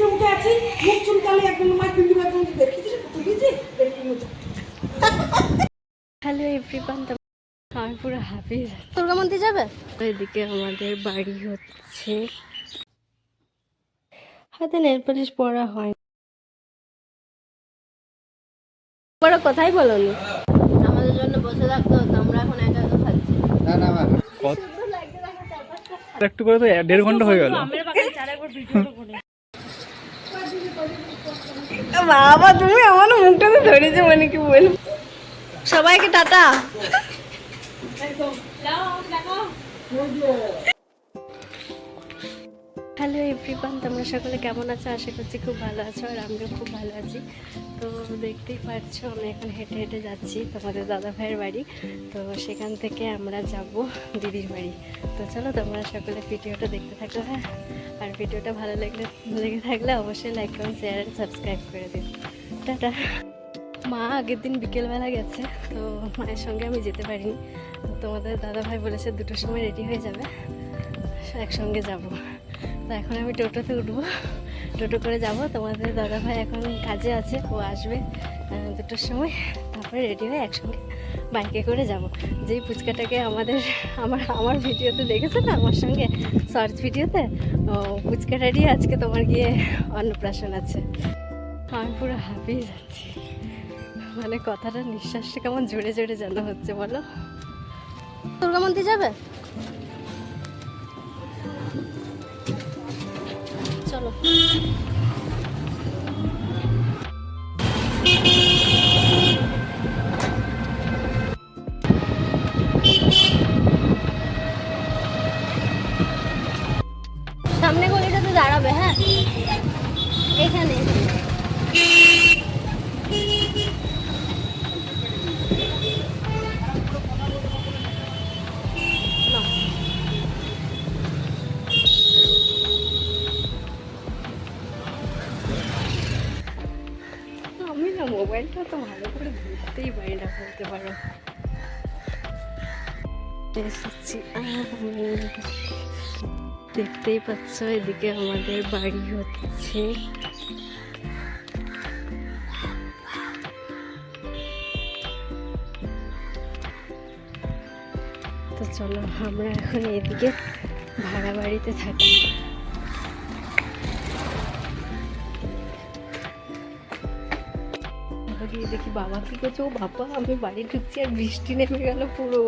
করে উঠে আছি, মুখ চুলকালে একদম আমার বিন্দু একদম দেখেছিস তুই যে হ্যালো এভরিওয়ান, আমি পুরো হ্যাপি যাচ্ছি। দুর্গা মন্দির যাবে? এদিকে আমাদের বাড়ি হচ্ছে, হাতে নেল পালিশ পরা হয়। বড় কথাই বলনি, আমাদের জন্য বসে থাকতো, আমরা এখন একা একা খাচ্ছি। না না একটু করে তো 1.5 ঘন্টা হয়ে গেল। বাবা তুমি আমার মুখটাতে ধরেছো, মানে কি বলবো। সবাইকে টাটা। হ্যালো এভরিওয়ান, তোমরা সকলে কেমন আছো? আশা করছি খুব ভালো আছো, আর আমিও খুব ভালো আছি। তো দেখতেই পাচ্ছ আমি এখন হেঁটে হেঁটে যাচ্ছি তোমাদের দাদা ভাইয়ের বাড়ি। তো সেখান থেকে আমরা যাব দিদির বাড়ি। তো চলো তোমরা সকলে ভিডিওটা দেখতে থাকো, হ্যাঁ। আর ভিডিওটা ভালো লেগে থাকলে অবশ্যই লাইক কমেন্ট শেয়ার আর সাবস্ক্রাইব করে দিও। টাটা। মা আগের দিন বিকেলবেলা গেছে, তো মায়ের সঙ্গে আমি যেতে পারিনি। তো তোমাদের দাদা ভাই বলেছে 2টোর সময় রেডি হয়ে যাবে, একসঙ্গে যাব। তো এখন আমি টোটোতে উঠবো, টোটো করে যাব। তোমাদের দাদা ভাই এখন কাজে আছে, ও আসবে 2টোর সময়, তারপরে রেডি হয়ে একসঙ্গে বাইকে করে যাব। যেই ফুচকাটাকে আমার ভিডিওতে দেখেছো না, আমার সঙ্গে শর্টস ভিডিওতে, ফুচকাটারই আজকে তোমার গিয়ে অন্নপ্রাশন আছে। আমি পুরো হ্যাপি যাচ্ছি, মানে কথাটা নিঃশ্বাসটা কেমন জোরে জোরে যেন হচ্ছে। বলো, দুর্গা মন্দির যাবে? চলো। সামনে গলিটাতে দাঁড়াবে, হ্যাঁ, এখানে। আমি না মোবাইলটা তো ভালো করে ধরতেই পারি না, বলতে পারো। এসেছি দেখতেই পাচ্ছ, এদিকে আমাদের বাড়ি হচ্ছে। তো চলো আমরা এখন এদিকে ভাড়া বাড়িতে থাকি। দেখি বাবা কি করছে। ও বাবা, আমি বাড়ি ঢুকছি আর বৃষ্টি নেমে গেল পুরো।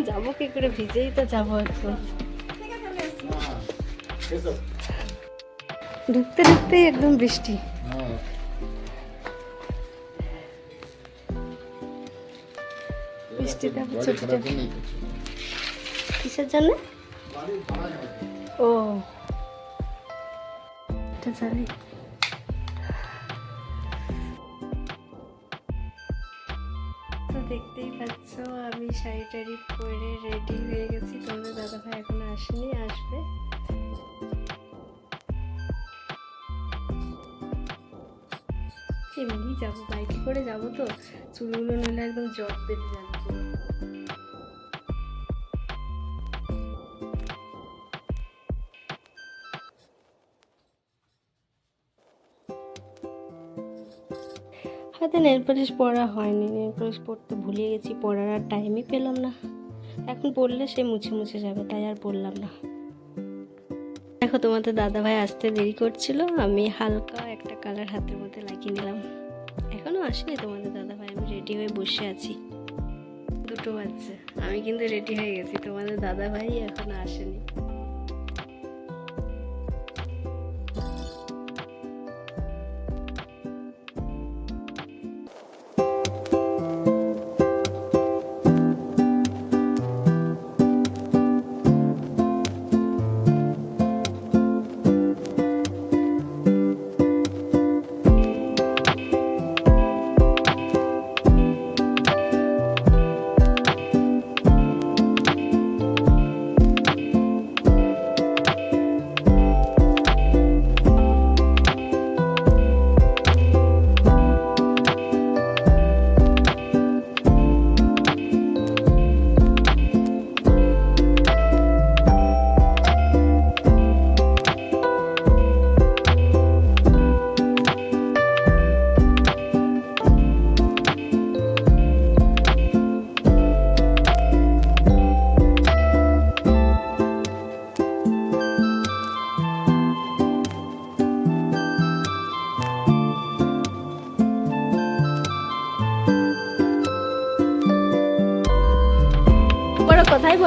যাবো কি করে, ভিজেই তো যাবো এখন। ঢুকতে ঢুকতেই একদম বৃষ্টি। বৃষ্টিতে ছুটিটা কিসের জন্য? ও এটা জানি। তো দেখতেই পাচ্ছ আমি শাড়ি টাড়ি পরে রেডি হয়ে গেছি। তোমাদের দাদা ভাই এখনো আসেনি, আসবে। এমনি যাবো, বাইকে করে যাবো, তো চুলগুলো নইলে একদম জট বেঁধে যাবে পুরো। হাতে নেল পালিশ পরা হয়নি, নেল পালিশ পরতে ভুলে গেছি, পরার আর টাইমই পেলাম না। এখন পরলে সে মুছে মুছে যাবে, তাই আর পরলাম না। দেখো তোমাদের দাদা ভাই আসতে দেরি করছিল, আমি হালকা একটা কালার হাতের মধ্যে লাগিয়ে নিলাম। এখনো আসেনি তোমাদের দাদা ভাই, আমি রেডি হয়ে বসে আছি। 2টো বাজছে, আমি কিন্তু রেডি হয়ে গেছি, তোমাদের দাদা ভাই এখনো আসেনি।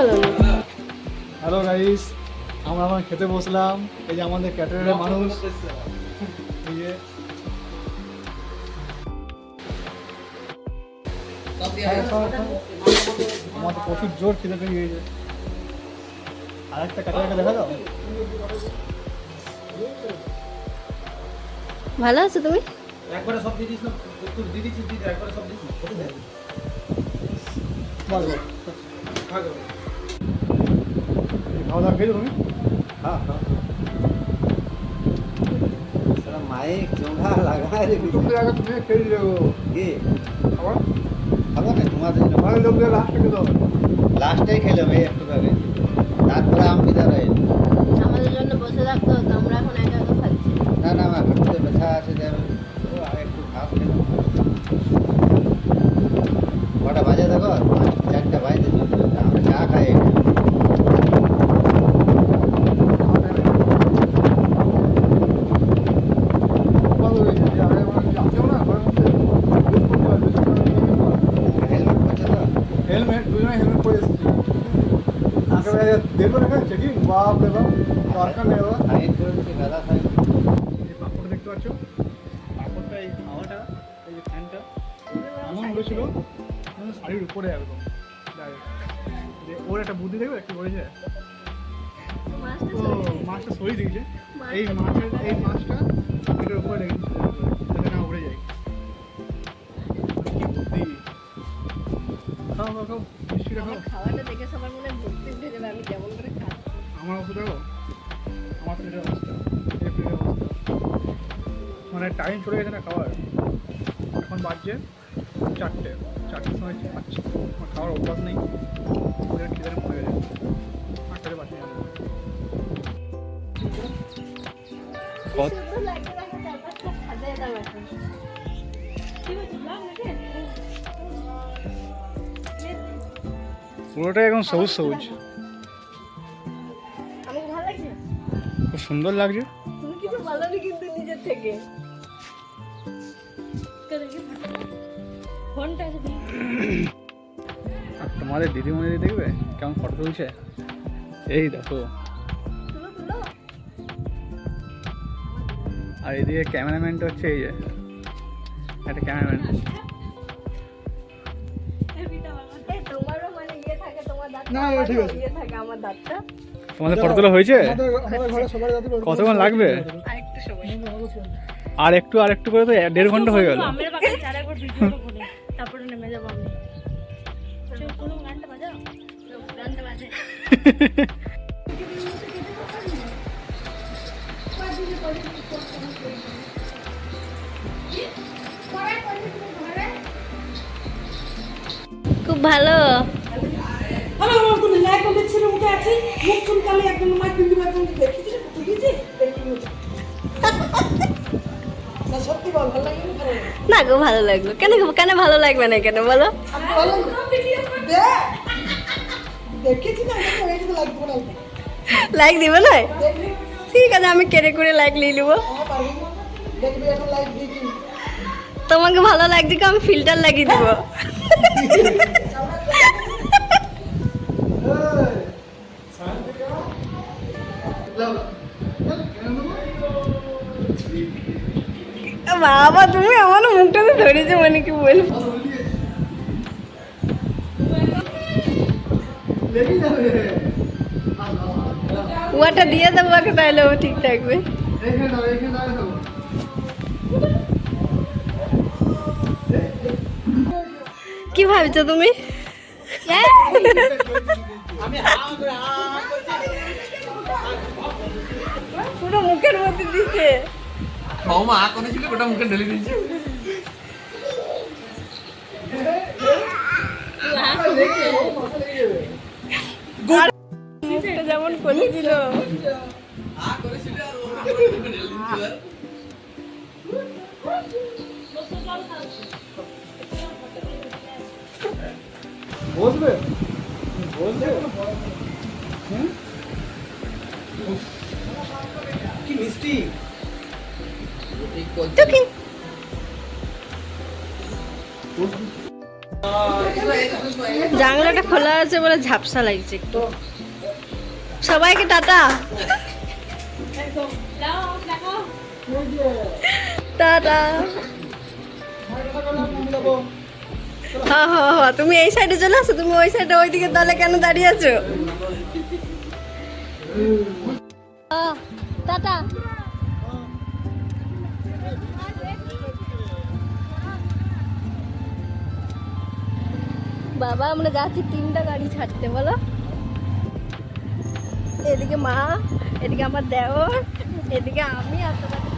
বলো না। হ্যালো গাইস, আমরা এখন খেতে বসলাম। এই যে আমাদের ক্যাটারিংয়ের মানুষ, এই যে আমার তো প্রচুর জোর খেতে পেয়ে গিয়েছে। আর একটা ক্যাটারিংকে দেখা দাও। ভালো আছো তুমি? একবারে সব দিয়ে দিস না, একটু দিয়ে দিচ্ছিস, দিদি একবারে সব দিস না, কত দেয়? বলো, খাওয়া খাওয়া দাওয়া খেয়েছো তুমি? হ্যাঁ হ্যাঁ সারা মাইক চোঙা লাগায় রে তুমি আগে তুমি খেয়ে যাবো কি খাবার খাবো না তোমাদের জন্য আমাদের লোকদের লাস্টে খেতে হবে। লাস্টটাই খেলাম এই একটু আগে, তারপরে আমি বিদায় রইল। আমাদের জন্য বসে থাকতো, আমরা এখন একা একা খাচ্ছি। না না আমার হাঁটুতে ব্যথা আছে যে আমি একটু খাস খেলাম। কটা বাজে দেখো, 4টা বাজে, আমরা চা খাই। হেলমেট করছে তো হেলমেট দুজনে হেলমেট পরে এসেছি। দেখবো না চেকিং, বাপ রে বাপ, দরকার নেই বাবা। ফাইন করে দিচ্ছে গাদা ফাইন। এই পাঁপড় দেখতে পাচ্ছ, পাঁপড়টা এই হাওয়াটা, এই যে ফ্যানটা এমন উড়েছিল শাড়ির উপরে একদম direct। যে ওর একটা বুদ্ধি দেখবে একটু বলেছে, ও মাছটা সরিয়ে দিয়েছে, এই মাছটা এটার উপরে লেগে দিচ্ছে যাতে না উড়ে যায়। কি বুদ্ধি! খাও খাও খাও, মিষ্টিটা খাও। খাওয়াটা দেখে সবার মনে ভক্তি উঠে যাবে, আমি কেমন করে খাচ্ছি। আমার অবস্থা দেখো, আমার প্লেটের অবস্থা, এই প্লেটের অবস্থা, মানে টাইম চলে গেছে না খাওয়ার। এখন বাজছে 4টের সময় খাচ্ছি, আমার খাওয়ার অভ্যাস নেই, ওদের খিদে পড়ে গেছে। 8টার বাজে সুন্দর লাগছে, দেখো চারপাশটা সাজায় দাও এখন। পুরোটাই এখন সবুজ সবুজ, আমাকে ভালো লাগছে? খুব সুন্দর লাগছে। তুমি কিছু বলোনি কিন্তু নিজের থেকে। ফোনটা যদি আর তোমাদের দিদিমণি দেখবে কেমন ফটো তুলছে, এই দেখো। তুলো তুলো। আর এদিকে ক্যামেরাম্যানটা হচ্ছে এই যে একটা ক্যামেরাম্যান। তোমারও মানে ইয়ে থাকে, তোমার দাঁতটা না, ঠিক আছে। ইয়ে থাকে, আমার দাঁতটা তোমাদের ফটো তোলা হয়েছে? কতক্ষণ লাগবে? আরেকটু সময়। আর একটু করে তো 1.5 ঘন্টা হয়ে গেল। আমরা বাকি আরেকবার ভিডিও করে তারপরে নেমে যাবো আমি। কোনো গানটা বাজাও, গানটা বাজে। খুব ভালো। আমার কোনো লাইক কমেন্ট ছেড়ে উঠে আছি, মুখ চুলকালে একদম মাইক বিন্দু একদম দেখেছিস বুঝেছিস না, সত্যি বল ভালো লাগে না? ভালো লাগে না গো, ভালো লাগলো। কেন কেন ভালো লাগবে না কেন বলো? ভালো দেখেছি না, এই তো লাইক দেবো না, লাইক দিবে না? দেখবি ঠিক আছে, আমি কেড়ে করে লাইক নিয়ে নেবো। আমার পারবি না, দেখবি এখন লাইক দিয়েছি। তোমাকে ভালো লাগছে কি আমি ফিল্টার লাগিয়ে দিব। বাবা তুমি আমার মুখটাতে ধরেছো, মানে কি বলবো। ওটা দিয়ে দেবো ওকে, তাহলে ও ঠিক থাকবে। কি ভাবছো তুমি? পুরো মুখের মধ্যে দিচ্ছে। বৌমা করেছিল ওটা মুখে ঢেলে দিয়েছি। মুখটা যেমন করেছিল। বসবে বসবে কি মিষ্টি টুকি। বসবে জানলাটা খোলা আছে বলে ঝাপসা লাগছে একটু। সবাইকে টাটা। টাটা। হ্যাঁ হ্যাঁ হ্যাঁ, তুমি এই সাইডে চলে আসো, তুমি ওই সাইডে ওইদিকে দলে কেন দাঁড়িয়ে আছো? টাটা। বাবা আমরা যাচ্ছি 3টা গাড়ি ছাড়তে, বলো। এদিকে মা, এদিকে আমার দেওর, এদিকে আমি, আর তোমাকে